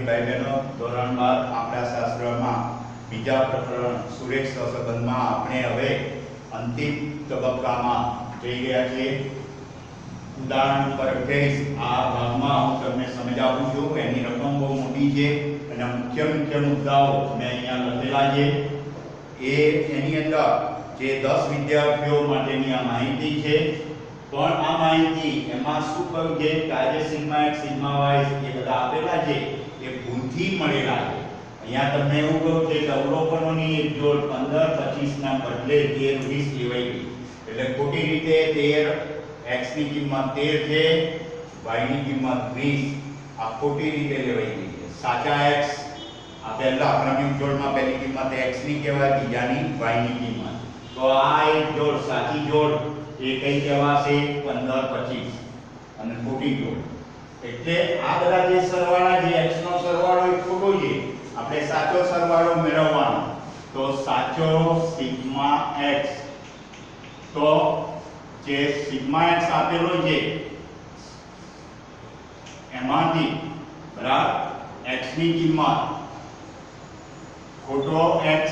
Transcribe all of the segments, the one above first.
भाई बहनों धोरण 12 आंकड़ाशास्त्રમાં બીજા પ્રકરણ સુરેખ સહસંબંધમાં આપણે હવે અંતિમ તબક્કામાં જઈ ગયા છીએ। ઉદાહરણ નંબર 28 આ ભાગમાં હું તમને સમજાવું છું। એની રકમ બહુ મોટી છે અને મુખ્ય મુદ્દાઓ મેં અહીંયા લખેલા છે। એની અંદર જે 10 વિદ્યાર્થીઓ માટેની આ માહિતી છે, પણ આ માહિતી એમાં શું કહ્યું છે કે આ જે સિગ્મા x સિગ્મા y એ બધા આપેલા છે એ ભૂલથી મળેલા છે। અહીંયા તમને એવું કહ્યું છે કે અવલોકનોની એક જોડ 15 25 ના બદલે 13 20 લેવાઈ ગઈ, એટલે ખોટી રીતે 13 x ની કિંમત 13 છે, y ની કિંમત 20 આ ખોટી રીતે લેવાઈ ગઈ છે। સાચા x આ પહેલા ક્રમિક જોડમાં પહેલી કિંમત x ની કહેવાય, બીજાની y ની કિંમત। તો આ એક જોડ સાચી જોડ એ કઈ કહેવાશે 15 25 અને ખોટી જોડ। એટલે આ બધા જે સરવાળા જે x નો સરવાળો એ ખોટો છે, આપણે સાચો સરવાળો મેળવવાનો। તો સાચો સિગ્મા x, તો જે સિગ્મા x આપેલો છે એમાંથી બરાબર x ની કિંમત ખોટો x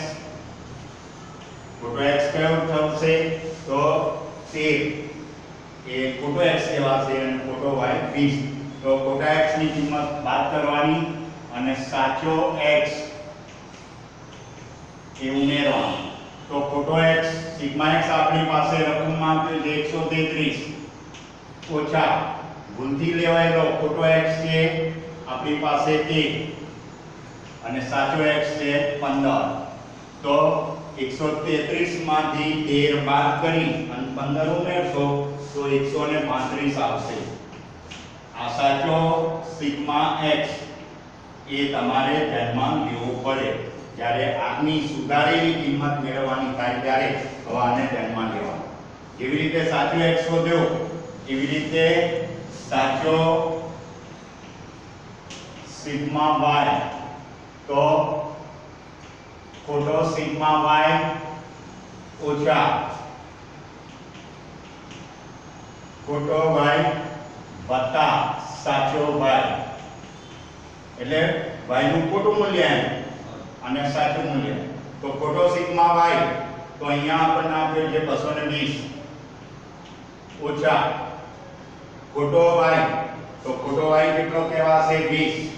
કયો થશે તો 13 એ ખોટો x કહેવાશે અને ખોટો y 20। તો ખોટા x ની કિંમત બાદ કરવાની અને સાચો x એ ઉમેરવાનો। તો ખોટો x સિગ્મા x આપણી પાસે રકમમાં આપ્યો છે 133 ઓછા ભૂલથી લેવાયેલો ખોટો x છે આપણી પાસે 13 અને સાચો x છે 15। તો 133 માંથી 13 બાદ કરી અને 15 ઉમેરશો તો 135 આવશે। આ સાચો સિગ્મા x એ તમારે ધ્યાનમાં લેવો પડે જ્યારે આની સુધારેલી કિંમત મેળવવાની થાય ત્યારે હવે આને ધ્યાનમાં લેવાનું। જેવી રીતે સાચો x શોધ્યો એવી રીતે સાચો સિગ્મા y, તો ખોટો સિગ્મા y ઓછા ખોટો y વત્તા સાચો y, એટલે y નું ખોટું મૂલ્ય અને સાચું મૂલ્ય। તો ખોટો સિગ્મા y તો અહીંયા આપણને આપ્યો છે 220 ઓછા ખોટો y, તો ખોટો y કેટલો કહેવાશે 20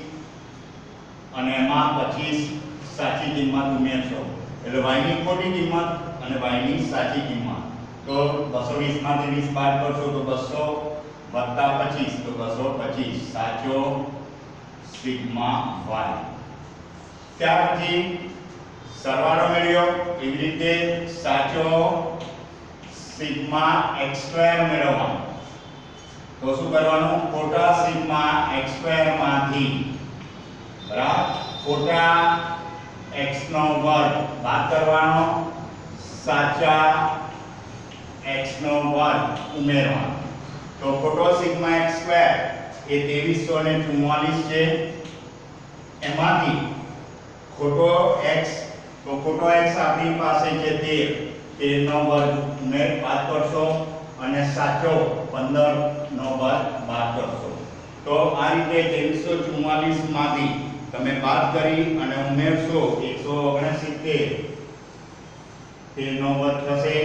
અને એમાં 25 સાચી કિંમત ઉમેરશો એટલે y ની ખોટી કિંમત અને y ની સાચી કિંમત। તો 220 માંથી 20 બાદ કરશો તો 200 વત્તા 25 તો 225 સાચો સિગ્મા y। ત્યાર પછી સરવાળો મેળવ્યો એવી રીતે સાચો સિગ્મા x² મેળવવાનો। તો શું કરવાનું ખોટા સિગ્મા x² માંથી બરાબર ખોટા x નો વર્ગ બાદ કરવાનો, સાચા x નો વર્ગ ઉમેરવાનો। તો ખોટો સિગ્મા x² એ 2344 છે, એમાંથી ખોટો x, તો ખોટો x આપણી પાસે છે 13 નો વર્ગ ઉમેર બાદ કરશો અને સાચો 15 નો વર્ગ બાદ કરશો। તો આ રીતે 2344 માંથી તમે બાદ કરી અને ઉમેરશો 169 13 નો વર્ગ થશે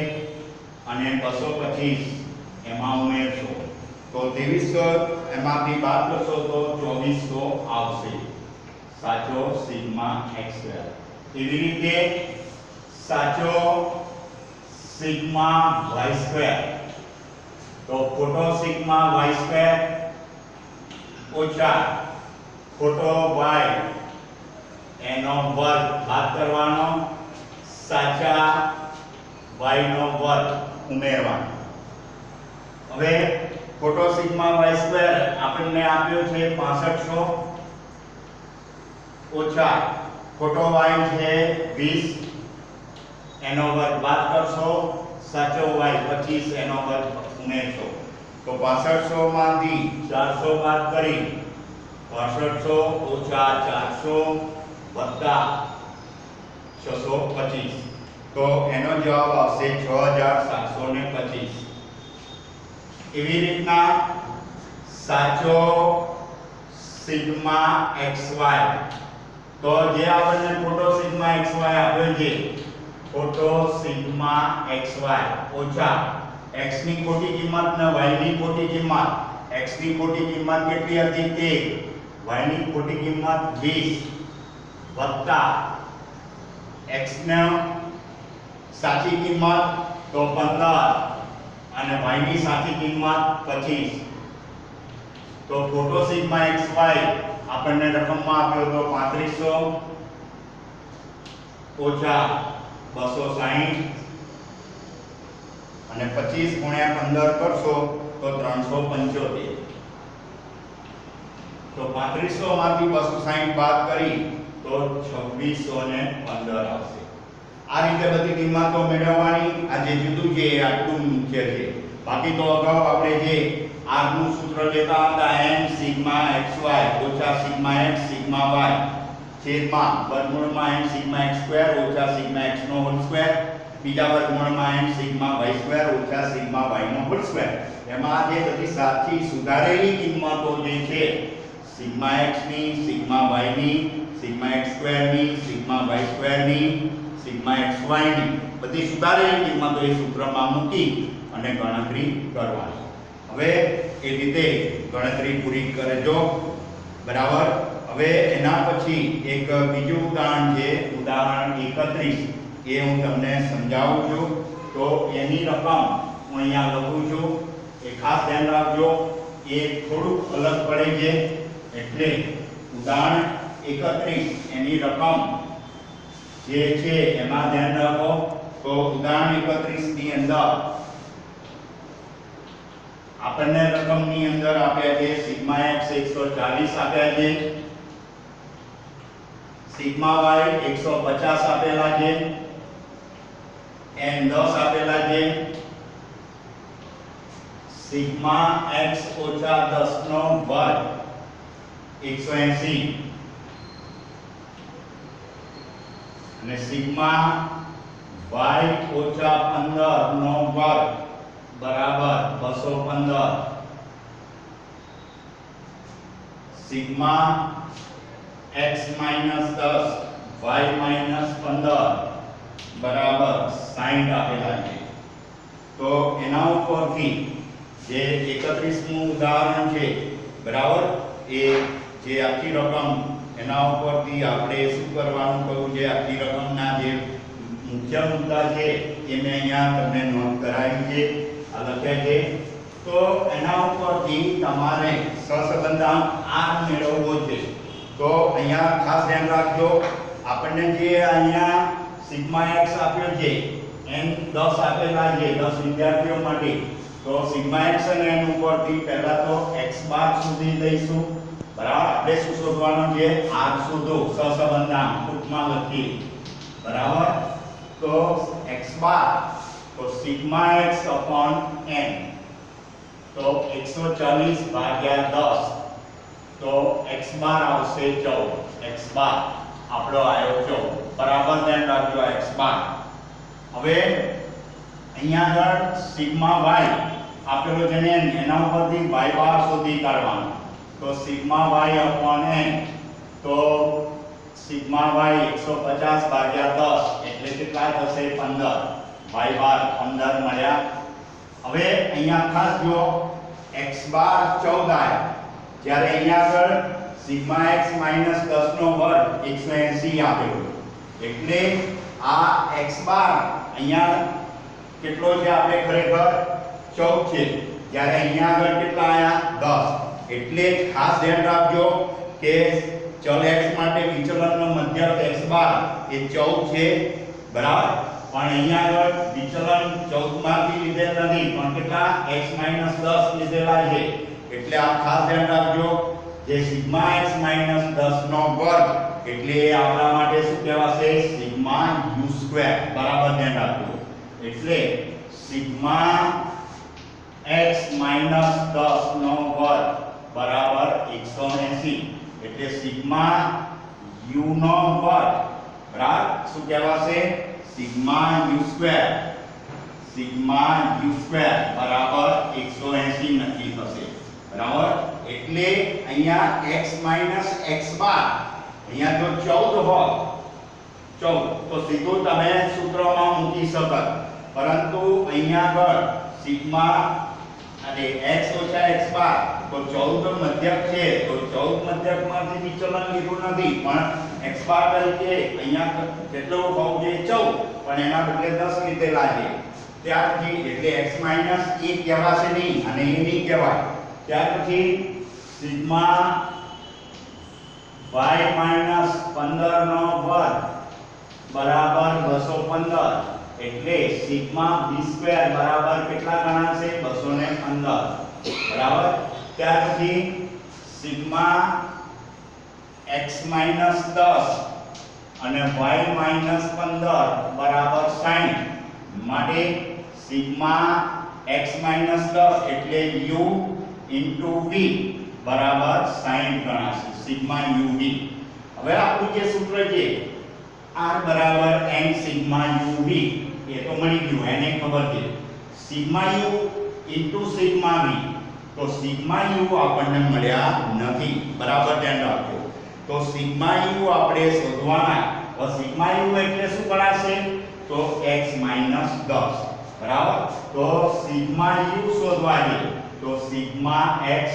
અને 225 એમાં ઉમેરશો તો 2300 એમાંથી બાદ કરશો તો 2400 આવશે સાચો સિગ્મા x²। એવી રીતે સાચો સિગ્મા y², તો ખોટો સિગ્મા y² ઓછા ખોટો y એનો વર્ગ બાદ કરવાનો, સાચા y નો વર્ગ ઉમેરવાનો। હવે ખોટો સિગ્મા y² આપણને આપ્યો છે 6500 ઓછા ખોટો y છે 20 એનો વર્ગ બાદ કરશો, સાચો y 25 એનો વર્ગ ઉમેરશો। તો 6500 માંથી 400 બાદ કરી 6500 ઓછા 400 વત્તા 625 તો એનો જવાબ આવશે 6725। એવી રીતના સાચો સિગ્મા xy તો જે આપણને ખોટો સિગ્મા xy આપ્યો છે ખોટો સિગ્મા xy ઓછા x ની ખોટી કિંમત ને y ની ખોટી કિંમત x ની ખોટી કિંમત કેટલી હતી 1 y ની ખોટી કિંમત 20 વત્તા x ની સાચી કિંમત તો 15 અને y ની સાચી કિંમત 25 તો ખોટો સિગ્મા xy આપણને રકમમાં આપ્યો તો 3500 ઓછા 260 અને 25 ગુણ્યા 15 કરશો તો 375 તો 3500 માંથી 260 બાદ કરી તો 2615 આવશે આ રીતે બધી કિંમતો મેળવવાની આ જે જુદું છે એ આટલું મુખ્ય છે બાકી તો અગાઉ આપણે જે r નું સૂત્ર લેતા હતા n સિગ્મા xy ઓછા સિગ્મા x સિગ્મા y છેદમાં વર્ગમૂળમાં n સિગ્મા x સ્ક્વેર ઓછા સિગ્મા x નો હોલ સ્ક્વેર બીજા વર્ગમૂળમાં n સિગ્મા y સ્ક્વેર ઓછા સિગ્મા y નો હોલ સ્ક્વેર એમાં જે બધી સાચી સુધારેલી કિંમતો જે છે સિગ્મા x ની સિગ્મા y ની સિગ્મા x સ્ક્વેર ની સિગ્મા y સ્ક્વેર ની સિગ્મા xy ની બધી સુધારેલી કિંમતો એ સૂત્રમાં મૂકી અને ગણતરી કરવાની હવે એ રીતે ગણતરી પૂરી કરજો બરાબર હવે એના પછી એક બીજું ઉદાહરણ છે ઉદાહરણ 31 એ હું તમને સમજાવું છું તો એની રકમ હું અહીંયા લખું છું એ ખાસ ધ્યાન રાખજો એ થોડું અલગ પડે છે એટલે ઉદાહરણ 31 એની રકમ જે છે એમાં ધ્યાન રાખો તો ઉદાહરણ 31 ની અંદર આપણને રકમની અંદર આપ્યા છે સિગ્મા x 140 આપ્યા છે સિગ્મા y 150 આપેલા છે n 10 આપેલા છે સિગ્મા x ઓછા 10 નો વર્ગ 180 અને સિગ્મા y ઓછા 15 નો વર્ગ બરાબર 215 sigma x minus 10 y minus 15 બરાબર 60 આપેલા છે તો એના ઉપરથી જે 31 નું ઉદાહરણ છે બરાબર એ જે આખી રકમ એના ઉપરથી આપણે શું કરવાનું કહું છે આખી રકમના જે મુખ્ય મુદ્દા છે એ મેં અહીંયા તમને નોંધ કરાવી છે આ લખ્યા છે તો એના ઉપરથી તમારે સહસંબંધાંક r મેળવવો છે તો અહીંયા ખાસ ધ્યાન રાખજો આપણને જે અહીંયા સિગ્મા x આપ્યો છે n 10 આપેલા છે 10 વિદ્યાર્થીઓ માટે તો સિગ્મા x અને n ઉપરથી પહેલા તો x બાર સુધી લઈશું બરાબર આપણે શું શોધવાનું છે r શોધો સહસંબંધાંક ટૂંકમાં લખી બરાબર તો x બાર તો સિગ્મા x upon n તો 140 ભાગ્યા 10 તો x બાર આવશે 14 x બાર આપણો આવ્યો 14 બરાબર ધ્યાન રાખજો x બાર હવે અહીંયા આગળ સિગ્મા y આપેલો છે ને એના ઉપરથી y બાર શોધી કાઢવાનો તો સિગ્મા y upon n તો સિગ્મા y 150 ભાગ્યા 10 એટલે કેટલા થશે 15 y બાર 15 મળ્યા હવે અહીંયા ખાસ જો x બાર 14 આવ્યા જ્યારે અહીંયા આગળ સિગ્મા x minus 10 નો વર્ગ 180 આપેલો એટલે આ x બાર અહીંયા કેટલો છે આપણે ખરેખર 14 છે જ્યારે અહીંયા આગળ કેટલા આયા 10 એટલે ખાસ ધ્યાન રાખજો કે ચલ x માટે વિચલનનો મધ્યક x બાર એ 14 છે બરાબર પણ અહીંયા આગળ વિચલન 14 માંથી લીધેલ નથી પણ કેટલા x minus 10 લીધેલા છે એટલે આ ખાસ ધ્યાન રાખજો જે સિગ્મા x minus 10 નો વર્ગ એટલે આપણા માટે શું કહેવાશે સિગ્મા u સ્ક્વેર બરાબર ધ્યાન રાખજો એટલે સિગ્મા x minus 10 નો વર્ગ બરાબર 180 એટલે સિગ્મા u નો વર્ગ બરાબર શું કહેવાશે સિગ્મા u સ્ક્વેર બરાબર 180 નક્કી થશે બરાબર એટલે અહીંયા x x બાર અહીંયા જો 14 હોય 14 તો સીધું તમે સૂત્રમાં મૂકી શકો પરંતુ અહીંયા આગળ સિગ્મા અને x x બાર તો 14 મધ્યક છે તો 14 મધ્યકમાંથી વિચલન લીધું નથી પણ x બાર તરીકે અહીંયા કેટલું હોવું જોઈએ 14 પણ એના બદલે 10 લીધેલા છે ત્યાર પછી એટલે x એ કહેવાશે નહીં અને એ નહીં કહેવાય ત્યાર પછી સિગ્મા y 15 નો વર્ગ બરાબર 215 એટલે સિગ્મા b² બરાબર કેટલા ગણા છે 215 બરાબર ત્યાર પછી સિગ્મા x 10 અને y 15 બરાબર 60 માટે સિગ્મા x 10 એટલે u v બરાબર 60 ગણાશે સિગ્મા uv હવે આપણું જે સૂત્ર છે r બરાબર n સિગ્મા uv એ તો મળી ગયું એને ખબર છે સિગ્મા u સિગ્મા v તો સિગ્મા u આપણને મળ્યા નથી બરાબર ધ્યાન રાખજો તો સિગ્મા u આપણે શોધવાના તો સિગ્મા u એટલે શું ગણાશે તો x 10 બરાબર તો સિગ્મા u શોધવા છે તો સિગ્મા x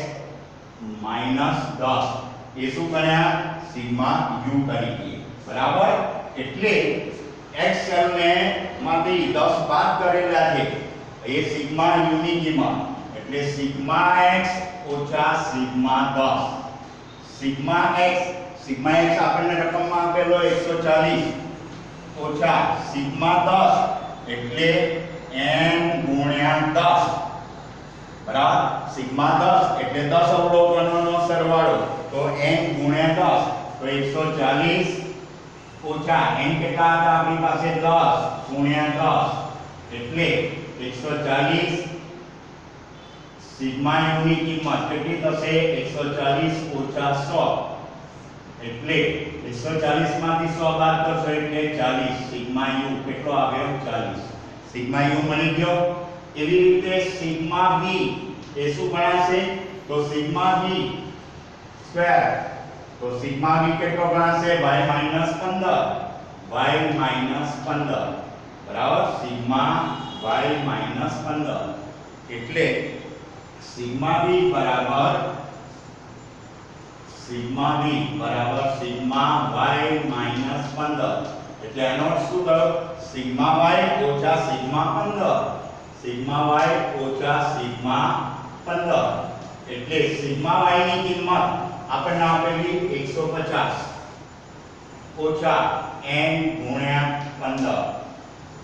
10 એ શું ગણ્યા સિગ્મા u તરીકે બરાબર એટલે x ચલ ને માંથી 10 બાદ કરેલા છે એ સિગ્મા u ની કિંમત એટલે સિગ્મા x ઓછા સિગ્મા 10 સિગ્મા x આપણને રકમમાં આપેલો 140 ઓછા સિગ્મા 10 એટલે n ગુણ્યા 10 બરાબર સિગ્મા 10 એટલે 10 અવલોકનોનો સરવાળો તો n ગુણ્યા 10 તો 140 ઓછા n કેટલા હતા આપણી પાસે 10 ગુણ્યા 10 એટલે 140 સિગ્મા u ની કિંમત કેટલી થશે 140 ઓછા 100 એટલે 140 માંથી 100 બાદ કરશો એટલે 40 સિગ્મા u કેટલો આવ્યો 40 સિગ્મા u મળી ગયો એવી રીતે સિગ્મા v એ શું ગણાશે તો સિગ્મા v સ્ક્વેર તો સિગ્મા v કેટલો ગણાશે y 15 બરાબર સિગ્મા y 15 એટલે સિગ્મા v બરાબર સિગ્મા y 15 એટલે એનો અર્થ શું થયો સિગ્મા y ઓછા સિગ્મા 15 સિગ્મા y ઓછા સિગ્મા 15 એટલે સિગ્મા y ની કિંમત આપણને આપેલી 150 ઓછા n ગુણ્યા 15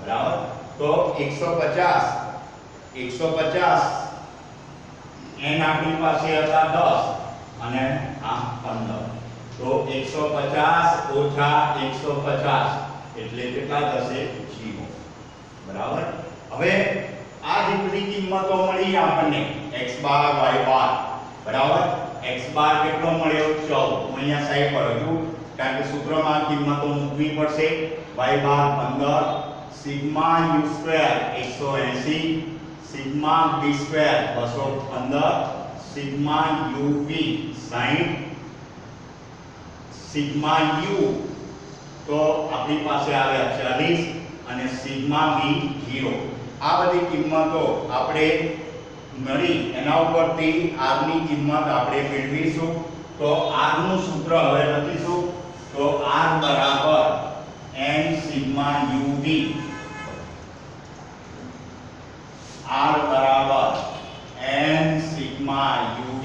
બરાબર તો 150 n આપણી પાસે હતા 10 અને આ 15 તો 150 ઓછા 150 એટલે કેટલા થશે 0 બરાબર હવે આ જે બધી કિંમતો મળી આપણને x બાર y બાર બરાબર x બાર કેટલો મળ્યો 14 હું અહીંયા સાઈડ પર હતું કારણ કે સૂત્રમાં કિંમતો મૂકવી પડશે y બાર 15 sigma u square 180 sigma v square 215 sigma uv 60 sigma u તો આપણી પાસે આવ્યા 40 અને સિગ્મા v 0 આ બધી કિંમતો આપણે મળી એના ઉપરથી r ની કિંમત આપણે મેળવીશું તો r નું સૂત્ર હવે લખીશું તો r બરાબર n સિગ્મા uv r બરાબર n sigma uv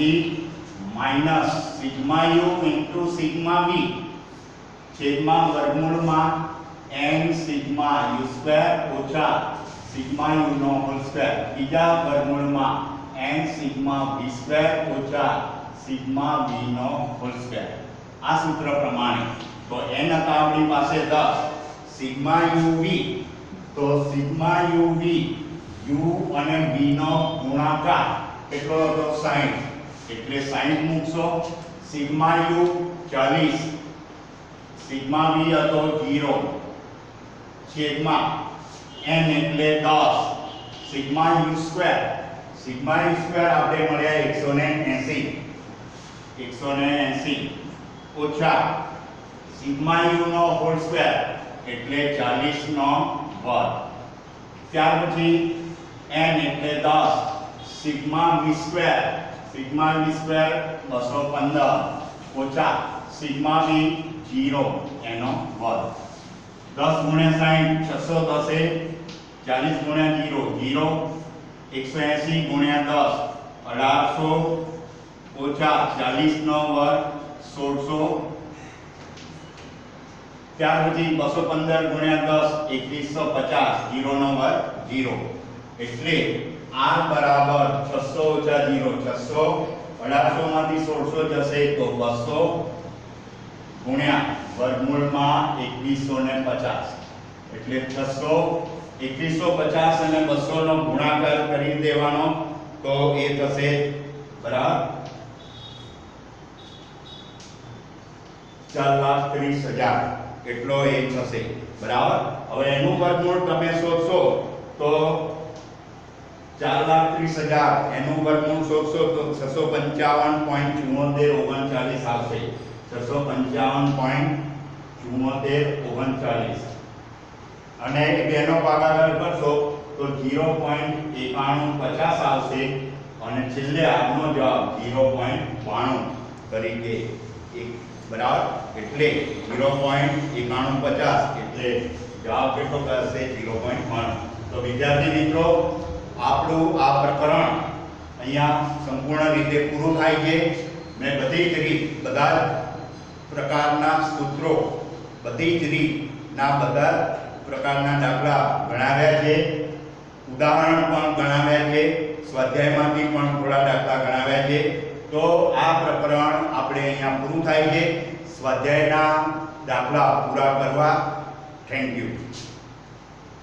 minus sigma u into sigma v છેદમાં વર્ગમૂળમાં n સિગ્મા u સ્ક્વેર ઓછા સિગ્મા u નો હોલ સ્ક્વેર બીજા વર્ગમૂળમાં n સિગ્મા v સ્ક્વેર ઓછા સિગ્મા v નો હોલ સ્ક્વેર આ સૂત્ર પ્રમાણે તો n હતા આપણી પાસે 10 સિગ્મા uv તો સિગ્મા uv u અને v નો ગુણાકાર કેટલો હતો 60 એટલે 60 મૂકશો સિગ્મા u 40 સિગ્મા v હતો 0 છેદમાં n એટલે 10 sigma u square sigma u square આપણે મળ્યા 180 ઓછા sigma you know whole square એટલે 40 નો વર્ગ. ત્યાર પછી n એટલે 10 સિગ્મા v સ્ક્વેર 215 ઓછા સિગ્મા v 0 એનો વર્ગ. 10 ગુણ્યા 60 610 40 ગુણ્યા 0 180 ગુણ્યા 10 1800 ઓછા 40 નો વર્ગ 1600. ત્યાર પછી 215 ગુણ્યા 10 2150 0 નો વર્ગ 0 એટલે r બરાબર 600 ઓછા 0 600 1800 માંથી 1600 જશે તો 200 ગુણ્યા વર્ગમૂળમાં 2150 એટલે 600 2150 અને 200 નો ગુણાકાર કરી દેવાનો તો એ થશે બરાબર 4,30,000 એટલો એ થશે બરાબર. હવે એનું વર્ગમૂળ તમે શોધશો તો 4,30,000 એનું વર્ગમૂળ શોધશો તો 655.7439 આવશે 655.7439 અને બેનો ભાગાકાર કરશો તો 0.9150 આવશે અને છેલ્લે આજનો જવાબ 0.92 તરીકે બરાબર એટલે 0.9150 એટલે જવાબ કેટલો થશે 0.92. તો વિદ્યાર્થી મિત્રો આપણું આ પ્રકરણ અહીંયા સંપૂર્ણ રીતે પૂરું થાય છે. મેં બધી જ રીત બધા પ્રકારના સૂત્રો બધી જ રીતના બધા પ્રકારના દાખલા ગણાવ્યા છે, ઉદાહરણ પણ ગણાવ્યા છે, સ્વાધ્યાયમાંથી પણ થોડા દાખલા ગણાવ્યા છે. તો આ પ્રકરણ આપણે અહીંયા પૂરું થાય છે. સ્વાધ્યાયના દાખલા પૂરા કરવા થેન્ક યુ.